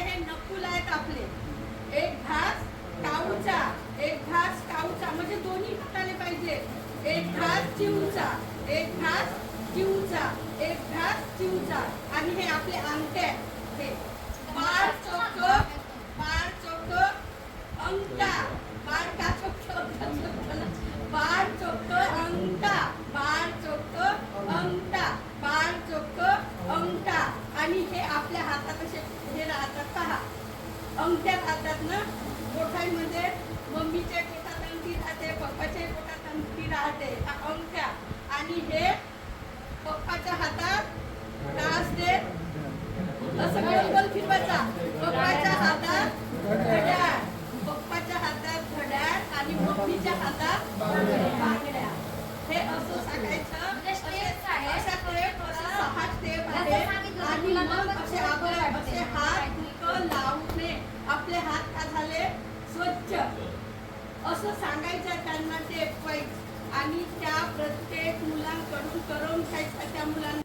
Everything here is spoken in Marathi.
हे नकुल आहेत आपले. एक घास काऊचा, एक घास काऊचा म्हणजे दोन्ही हाताने पाहिजे. एक घास चिवचा, एक घास चिवचा, एक घास चिवचा. आणि हे आपले अंगठे हे बाळ चोक, बाळ चोक अंगठा, बाळ का चोक, बाळ चोक अंगठा, बाळ चोक अंगठा, बाळ चोक अंगठा. आणि हे आपल्या हातात असे हे राहतात पहा, अंगठ्या राहतात ना. बोटांमध्ये मम्मीच्या पोटात अंगठी राहते, पप्पाच्या पोटात अंगठी राहते, अंगठ्या. आणि हे पप्पाच्या हातात काय असते, असं गोल फिरवायचा. पप्पाच्या हातात घड्याळ, पप्पाच्या हातात घड्याळ आणि मम्मीच्या हातात बांगड्या. हे असं सांगायचं. अशा स्टेप, सहा स्टेप आहे. आणि मग असे आपण असे हात लावणे, आपले हात का झाले स्वच्छ असं सांगायचं त्यांना ते. आणि त्या प्रत्येक मुलांकडून करून घ्यायचं त्या मुलांना.